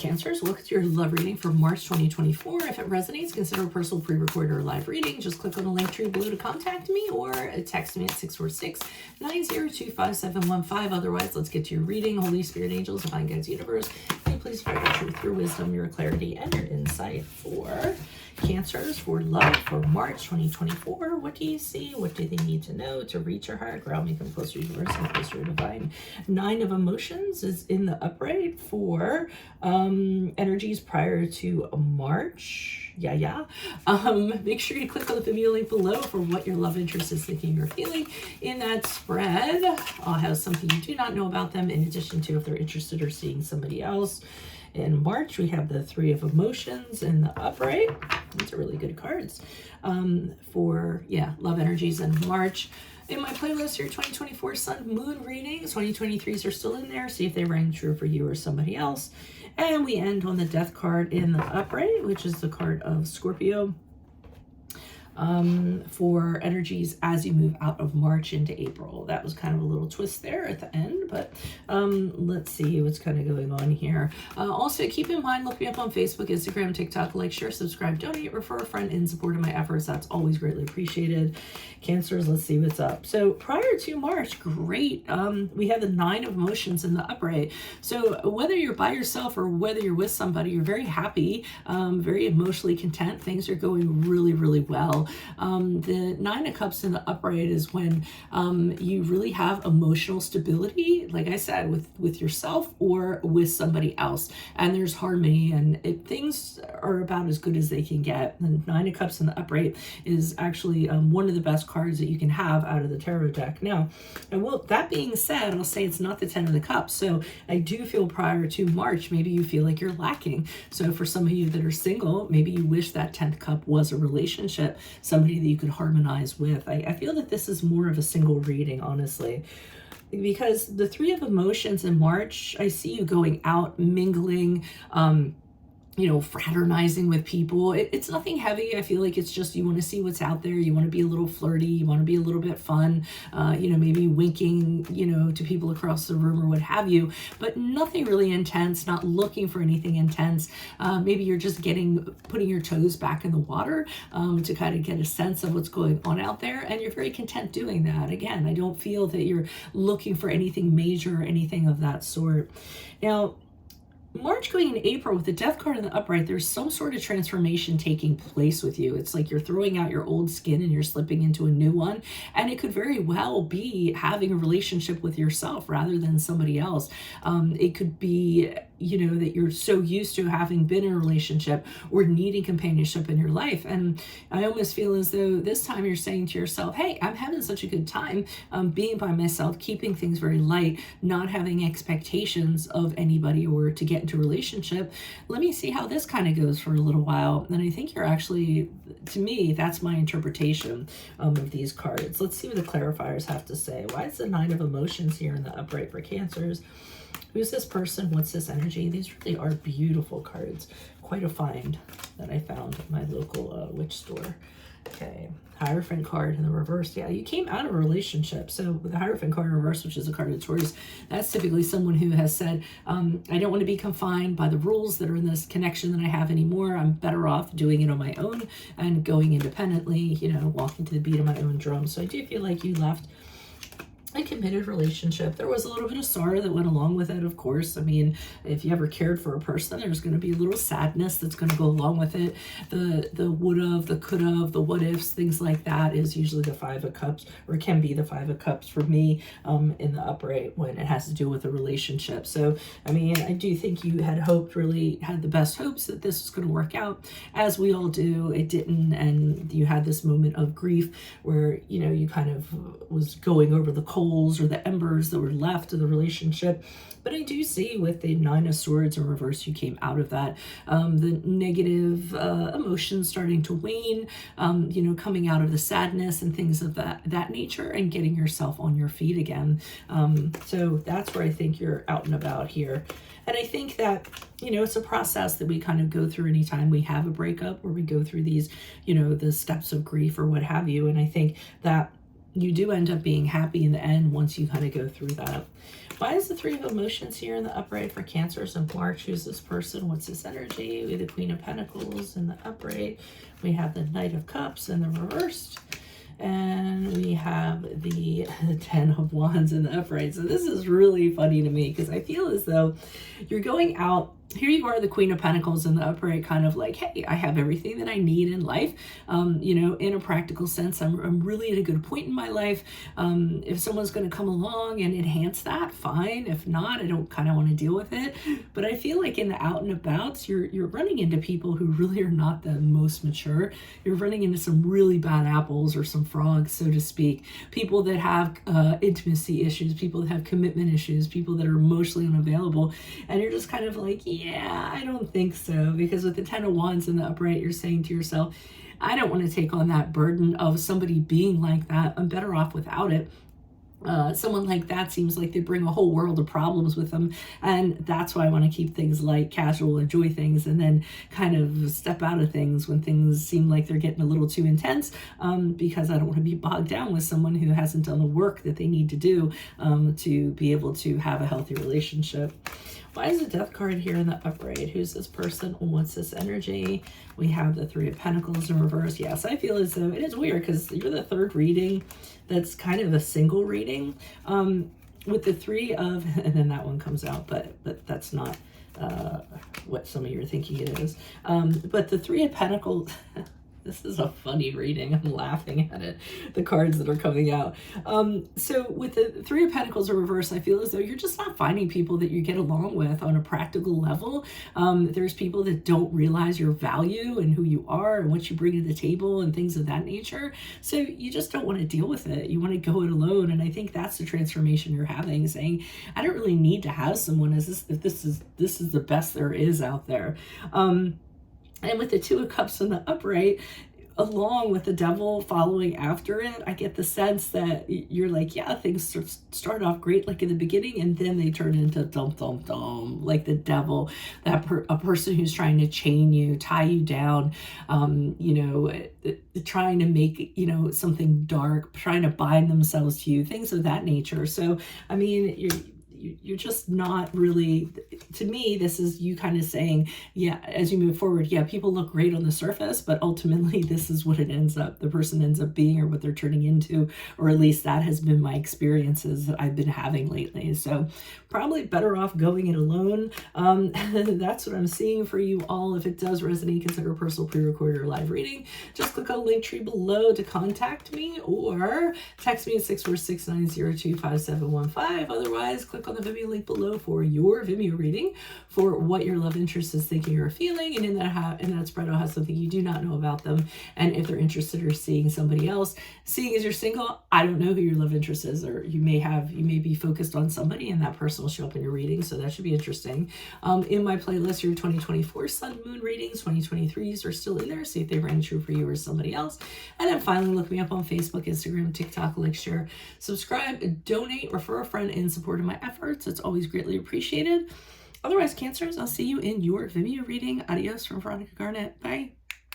Cancers, look at your love reading for March 2024. If it resonates, consider a personal pre-recorded or live reading. Just click on the link tree below to contact me or text me at 646-902-5715. Otherwise, let's get to your reading. Holy Spirit, angels, divine guides, universe, may please provide your truth, your wisdom, your clarity, and your insight for Cancers, for love for March 2024. What do you see? What do they need to know to reach your heart? Ground me, come closer to universe and closer to divine. 9 of Emotions is in the upright for energies prior to March. Make sure you click on the familiar link below for what your love interest is thinking or feeling. In that spread, I'll have something you do not know about them, in addition to if they're interested or seeing somebody else. In March, we have the 3 of Emotions in the upright. These are really good cards for, love energies in March. In my playlist here, 2024 Sun Moon readings, 2023s are still in there. See if they rang true for you or somebody else. And we end on the Death card in the upright, which is the card of Scorpio. For energies as you move out of March into April. That was kind of a little twist there at the end, but let's see what's kind of going on here. Also, keep in mind, look me up on Facebook, Instagram, TikTok, like, share, subscribe, donate, refer a friend in support of my efforts. That's always greatly appreciated. Cancers, let's see what's up. So prior to March, great. We have the 9 of Emotions in the upright. So whether you're by yourself or whether you're with somebody, you're very happy, very emotionally content. Things are going really, really well. The 9 of Cups in the upright is when you really have emotional stability, like I said, with yourself or with somebody else, and there's harmony, and things are about as good as they can get. The 9 of Cups in the upright is actually one of the best cards that you can have out of the tarot deck. Now, and well, that being said, I'll say it's not the 10 of the Cups. So I do feel prior to March, maybe you feel like you're lacking. So for some of you that are single, maybe you wish that 10th cup was a relationship, somebody that you could harmonize with. I feel that this is more of a single reading, honestly, because the 3 of Emotions in March, I see you going out, mingling, fraternizing with people. It's nothing heavy. I feel like it's just, you want to see what's out there. You want to be a little flirty. You want to be a little bit fun, maybe winking, to people across the room or what have you, but nothing really intense, not looking for anything intense. Maybe you're just putting your toes back in the water to kind of get a sense of what's going on out there. And you're very content doing that. Again, I don't feel that you're looking for anything major or anything of that sort. Now, March going into April with the Death card in the upright, there's some sort of transformation taking place with you. It's like you're throwing out your old skin and you're slipping into a new one. And it could very well be having a relationship with yourself rather than somebody else. It could be, that you're so used to having been in a relationship or needing companionship in your life. And I almost feel as though this time you're saying to yourself, hey, I'm having such a good time being by myself, keeping things very light, not having expectations of anybody or to get into a relationship. Let me see how this kind of goes for a little while. And I think you're actually, to me, that's my interpretation of these cards. Let's see what the clarifiers have to say. Why is the 9 of Emotions here in the upright for Cancers? Who's this person? What's this energy? These really are beautiful cards. Quite a find that I found at my local witch store. Okay, Hierophant card in the reverse. Yeah, you came out of a relationship. So with the Hierophant card in reverse, which is a card of Taurus, that's typically someone who has said, I don't want to be confined by the rules that are in this connection that I have anymore. I'm better off doing it on my own and going independently, walking to the beat of my own drum. So I do feel like you left a committed relationship. There was a little bit of sorrow that went along with it, of course. I mean, if you ever cared for a person, there's going to be a little sadness that's going to go along with it. The would have, the could have, the what ifs, things like that is usually the 5 of Cups, or can be the 5 of Cups for me in the upright when it has to do with a relationship. So, I mean, I do think you had hoped, really had the best hopes that this was going to work out, as we all do. It didn't, and you had this moment of grief where, you kind of was going over the coals or the embers that were left of the relationship. But I do see with the 9 of Swords in reverse, you came out of that. The negative emotions starting to wane, coming out of the sadness and things of that nature, and getting yourself on your feet again. So that's where I think you're out and about here. And I think that, it's a process that we kind of go through anytime we have a breakup, where we go through these, the steps of grief or what have you. And I think that you do end up being happy in the end once you kind of go through that. Why is the Three of Emotions here in the upright for Cancers in March? Who's this person? What's this energy? We have the Queen of Pentacles in the upright. We have the Knight of Cups in the reversed. And we have the Ten of Wands in the upright. So this is really funny to me because I feel as though you're going out. Here you are, the Queen of Pentacles in the upright, kind of like, hey, I have everything that I need in life. You know, in a practical sense, I'm really at a good point in my life. If someone's going to come along and enhance that, fine. If not, I don't kind of want to deal with it. But I feel like in the out and abouts, you're running into people who really are not the most mature. You're running into some really bad apples or some frogs, so to speak. People that have intimacy issues, people that have commitment issues, people that are emotionally unavailable. And you're just kind of like, yeah, I don't think so. Because with the Ten of Wands in the upright, you're saying to yourself, I don't want to take on that burden of somebody being like that. I'm better off without it. Someone like that seems like they bring a whole world of problems with them, and that's why I want to keep things light, casual, enjoy things, and then kind of step out of things when things seem like they're getting a little too intense, because I don't want to be bogged down with someone who hasn't done the work that they need to do to be able to have a healthy relationship. Why is the Death card here in the upright? Who's this person? What's this energy? We have the Three of Pentacles in reverse. Yes, I feel as though it is weird because you're the third reading that's kind of a single reading. With the Three of, and then that one comes out, but that's not what some of you are thinking it is. But the Three of Pentacles, this is a funny reading. I'm laughing at it, the cards that are coming out. So with the Three of Pentacles in reverse, I feel as though you're just not finding people that you get along with on a practical level. There's people that don't realize your value and who you are and what you bring to the table and things of that nature. So you just don't want to deal with it. You want to go it alone. And I think that's the transformation you're having, saying, I don't really need to have someone if this is the best there is out there. And with the Two of Cups in the upright, along with the Devil following after it, I get the sense that you're like, yeah, things start off great like in the beginning, and then they turn into dum dum dum, like the Devil, a person who's trying to chain you, tie you down, you know, trying to make, you know, something dark, trying to bind themselves to you, things of that nature. So, I mean, you're just not really, to me, this is you kind of saying, yeah, as you move forward, yeah, people look great on the surface, but ultimately this is what it ends up, the person ends up being, or what they're turning into, or at least that has been my experiences that I've been having lately. So probably better off going it alone. That's what I'm seeing for you all. If it does resonate, consider a personal pre-recorded or live reading. Just click on the link tree below to contact me, or text me at 646-902-5715. Otherwise, click on the Vimeo link below for your Vimeo reading for what your love interest is thinking or feeling, and in that spread I'll have something you do not know about them, and if they're interested or seeing somebody else. Seeing as you're single, I don't know who your love interest is, or you may be focused on somebody and that person will show up in your reading, so that should be interesting. In my playlist, your 2024 Sun Moon readings, 2023s are still in there. See if they rang true for you or somebody else. And then finally, look me up on Facebook, Instagram, TikTok, like, share, subscribe, donate, refer a friend in support of my efforts. It's always greatly appreciated. Otherwise, Cancers, I'll see you in your Vimeo reading. Adios from Veronica Garnett. Bye.